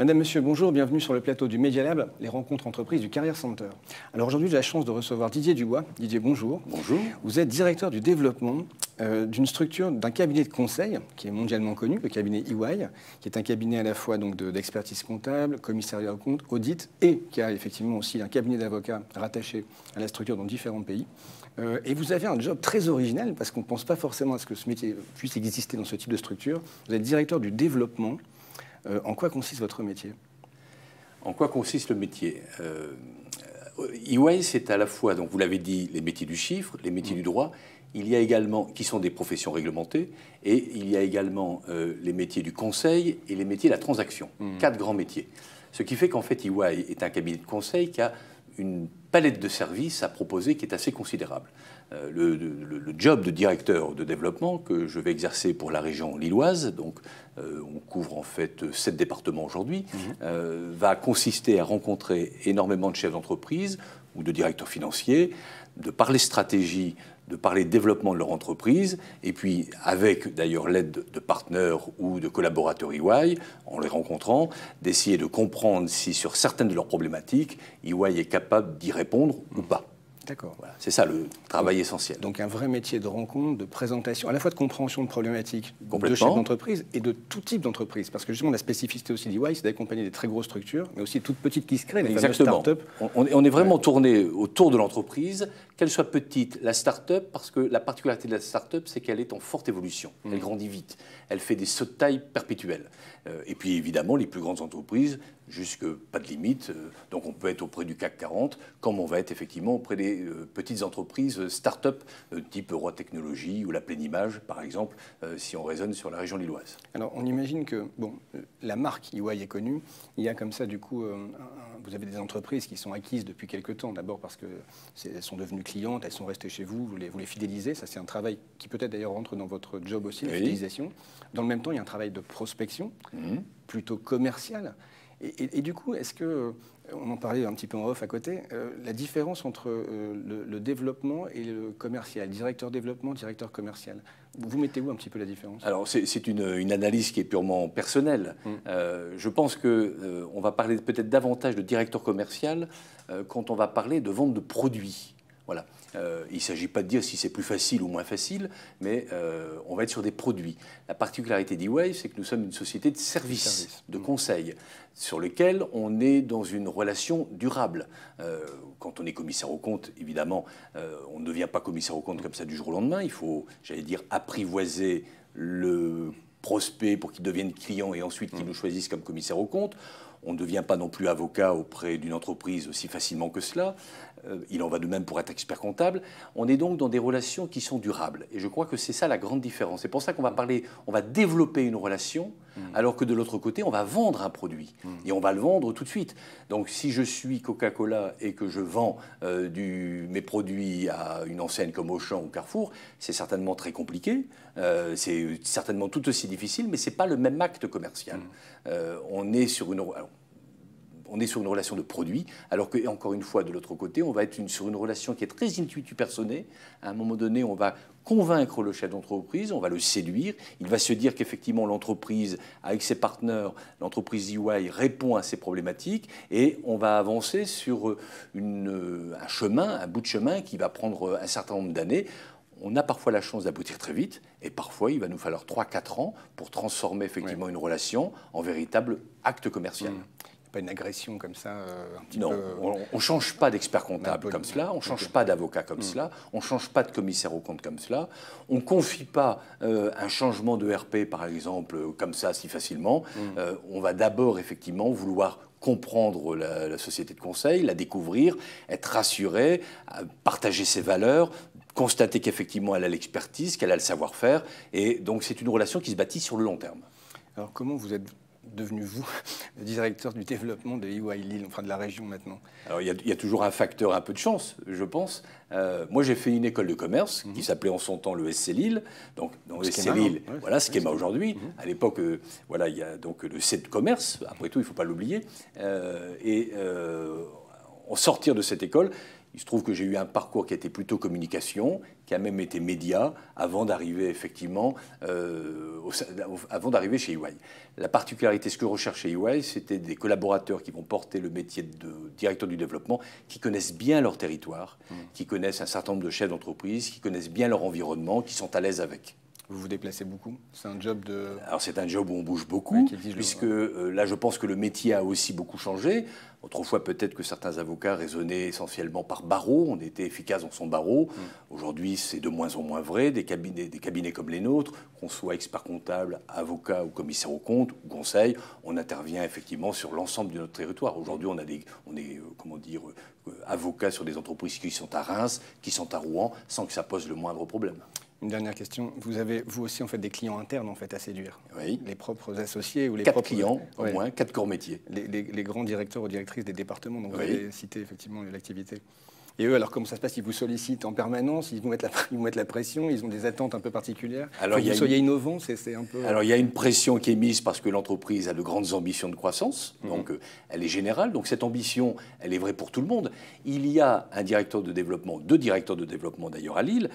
Madame, Monsieur, bonjour, bienvenue sur le plateau du Media Lab, les rencontres entreprises du Career Center. Alors aujourd'hui, j'ai la chance de recevoir Didier Dubois. Didier, bonjour. Bonjour. Vous êtes directeur du développement d'une structure, d'un cabinet de conseil qui est mondialement connu, le cabinet EY, qui est un cabinet à la fois d'expertise comptable, commissariat aux comptes, audit, et qui a effectivement aussi un cabinet d'avocats rattaché à la structure dans différents pays. Et vous avez un job très original, parce qu'on ne pense pas forcément à ce que ce métier puisse exister dans ce type de structure. Vous êtes directeur du développement. En quoi consiste votre métier? En quoi consiste le métier EY, c'est à la fois, donc vous l'avez dit, les métiers du chiffre, les métiers du droit. Il y a également, qui sont des professions réglementées, et il y a également les métiers du conseil et les métiers de la transaction. 4 grands métiers. Ce qui fait qu'en fait, EY est un cabinet de conseil qui a une palette de services à proposer qui est assez considérable. Le job de directeur de développement que je vais exercer pour la région lilloise, donc on couvre en fait 7 départements aujourd'hui, va consister à rencontrer énormément de chefs d'entreprise ou de directeurs financiers, de parler stratégie, de parler développement de leur entreprise, et puis avec d'ailleurs l'aide de partenaires ou de collaborateurs EY, en les rencontrant, d'essayer de comprendre si sur certaines de leurs problématiques, EY est capable d'y répondre ou pas. D'accord. Voilà, c'est ça le travail essentiel. Donc un vrai métier de rencontre, de présentation, à la fois de compréhension de problématiques de chefs Complètement. d'entreprise et de tout type d'entreprise. Parce que justement, la spécificité aussi d'EY, c'est d'accompagner des très grosses structures, mais aussi toutes petites qui se créent, les fameuses Exactement. start-up. On est vraiment tourné autour de l'entreprise, qu'elle soit petite, la start-up, parce que la particularité de la start-up, c'est qu'elle est en forte évolution. Elle grandit vite. Elle fait des sauts de taille perpétuels. Et puis évidemment, les plus grandes entreprises, jusque pas de limite. Donc on peut être auprès du CAC 40, comme on va être effectivement auprès des petites entreprises start-up type Roi Technologies ou la Pleine Image, par exemple, si on raisonne sur la région lilloise. Alors on imagine que la marque EY est connue. Il y a comme ça, du coup, vous avez des entreprises qui sont acquises depuis quelque temps. D'abord parce qu'elles sont devenues clientes, elles sont restées chez vous, vous les fidélisez. Ça, c'est un travail qui peut-être d'ailleurs rentre dans votre job aussi, la fidélisation. Dans le même temps, il y a un travail de prospection, plutôt commercial. Et du coup, est-ce que, on en parlait un petit peu en off à côté, la différence entre le développement et le commercial, directeur développement, directeur commercial, vous mettez où un petit peu la différence? Alors c'est une analyse qui est purement personnelle. Je pense qu'on va parler peut-être davantage de directeur commercial quand on va parler de vente de produits. Voilà. Il ne s'agit pas de dire si c'est plus facile ou moins facile, mais on va être sur des produits. La particularité d'EY, c'est que nous sommes une société de services, de conseil, sur lequel on est dans une relation durable. Quand on est commissaire aux comptes, évidemment, on ne devient pas commissaire aux comptes comme ça du jour au lendemain. Il faut, j'allais dire, apprivoiser le prospect pour qu'il devienne client et ensuite qu'il nous choisisse comme commissaire aux comptes. On ne devient pas non plus avocat auprès d'une entreprise aussi facilement que cela. Il en va de même pour être expert comptable. On est donc dans des relations qui sont durables. Et je crois que c'est ça la grande différence. C'est pour ça qu'on va parler, on va développer une relation, alors que de l'autre côté, on va vendre un produit. Et on va le vendre tout de suite. Donc si je suis Coca-Cola et que je vends mes produits à une enseigne comme Auchan ou Carrefour, c'est certainement très compliqué. C'est certainement tout aussi difficile, mais ce n'est pas le même acte commercial. On est sur une relation de produit, alors que, encore une fois, de l'autre côté, on va être sur une relation qui est très intuitu personnée. À un moment donné, on va convaincre le chef d'entreprise, on va le séduire. Il va se dire qu'effectivement, l'entreprise, avec ses partenaires, l'entreprise EY répond à ses problématiques et on va avancer sur un chemin, un bout de chemin qui va prendre un certain nombre d'années. On a parfois la chance d'aboutir très vite et parfois, il va nous falloir 3-4 ans pour transformer effectivement une relation en véritable acte commercial. Pas une agression comme ça un petit peu... Non, on ne change pas d'expert comptable comme cela, on ne change pas d'avocat comme cela, on ne change pas de commissaire aux comptes comme cela, on ne confie pas un changement de RP, par exemple, comme ça, si facilement. On va d'abord, effectivement, vouloir comprendre la société de conseil, la découvrir, être rassuré, partager ses valeurs, constater qu'effectivement, elle a l'expertise, qu'elle a le savoir-faire. Et donc, c'est une relation qui se bâtit sur le long terme. Alors, comment vous êtes devenu, vous, le directeur du développement de EY Lille, enfin de la région maintenant? Alors, il y a toujours un facteur, un peu de chance, je pense. Moi, j'ai fait une école de commerce qui s'appelait en son temps le SC Lille. Donc, dans le SC Lille, voilà, Schema aujourd'hui. À l'époque, voilà, il y a donc le C de commerce, après tout, il ne faut pas l'oublier. En sortir de cette école, Il se trouve que j'ai eu un parcours qui a été plutôt communication, qui a même été média, avant d'arriver effectivement, avant d'arriver chez EY. La particularité, ce que je recherche chez EY, c'était des collaborateurs qui vont porter le métier de directeur du développement, qui connaissent bien leur territoire, qui connaissent un certain nombre de chefs d'entreprise, qui connaissent bien leur environnement, qui sont à l'aise avec. Vous vous déplacez beaucoup? C'est un job de... Alors c'est un job où on bouge beaucoup, ouais, puisque là je pense que le métier a aussi beaucoup changé. Autrefois peut-être que certains avocats raisonnaient essentiellement par barreau, on était efficace dans son barreau. Aujourd'hui c'est de moins en moins vrai, des cabinets comme les nôtres, qu'on soit expert comptable, avocat ou commissaire aux comptes ou conseil, on intervient effectivement sur l'ensemble de notre territoire. Aujourd'hui on est comment dire, avocats sur des entreprises qui sont à Reims, qui sont à Rouen, sans que ça pose le moindre problème. Une dernière question. Vous avez, vous aussi, en fait, des clients internes en fait, à séduire. Oui. Les propres associés ou les 4 propres clients, ouais. au moins, 4 corps métiers. Les grands directeurs ou directrices des départements dont vous Oui. avez cité effectivement l'activité. Et eux, alors comment ça se passe? Ils vous sollicitent en permanence, ils vous mettent la pression, ils ont des attentes un peu particulières. Alors, faut que vous soyez innovant, c'est un peu... Alors il y a une pression qui est mise parce que l'entreprise a de grandes ambitions de croissance, donc elle est générale, donc cette ambition, elle est vraie pour tout le monde. Il y a un directeur de développement, 2 directeurs de développement d'ailleurs à Lille,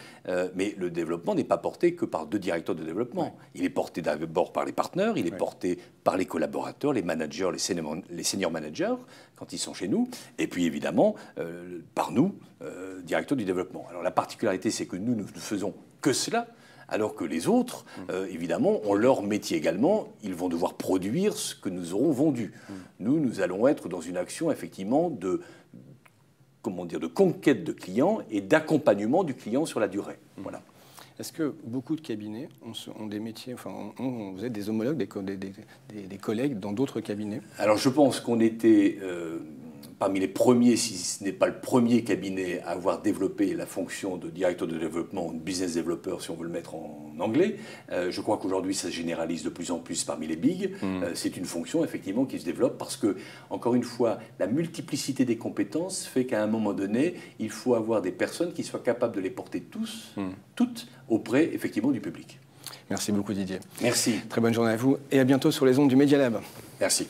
mais le développement n'est pas porté que par 2 directeurs de développement. Ouais. Il est porté d'abord par les partenaires, il est porté par les collaborateurs, les managers, les senior managers, quand ils sont chez nous, et puis évidemment par nous, directeurs du développement. Alors la particularité, c'est que nous ne faisons que cela, alors que les autres, évidemment, ont leur métier également. Ils vont devoir produire ce que nous aurons vendu. Nous allons être dans une action, effectivement, de conquête de clients et d'accompagnement du client sur la durée. Voilà. Est-ce que beaucoup de cabinets ont des métiers, enfin, vous êtes des homologues, des collègues dans d'autres cabinets? Alors, je pense qu'on était parmi les premiers, si ce n'est pas le premier cabinet à avoir développé la fonction de directeur de développement, de business developer, si on veut le mettre en anglais. Je crois qu'aujourd'hui, ça se généralise de plus en plus parmi les bigs. C'est une fonction, effectivement, qui se développe parce que, encore une fois, la multiplicité des compétences fait qu'à un moment donné, il faut avoir des personnes qui soient capables de les porter toutes, auprès, effectivement, du public. Merci beaucoup, Didier. Merci. Très bonne journée à vous et à bientôt sur les ondes du Media Lab. Merci.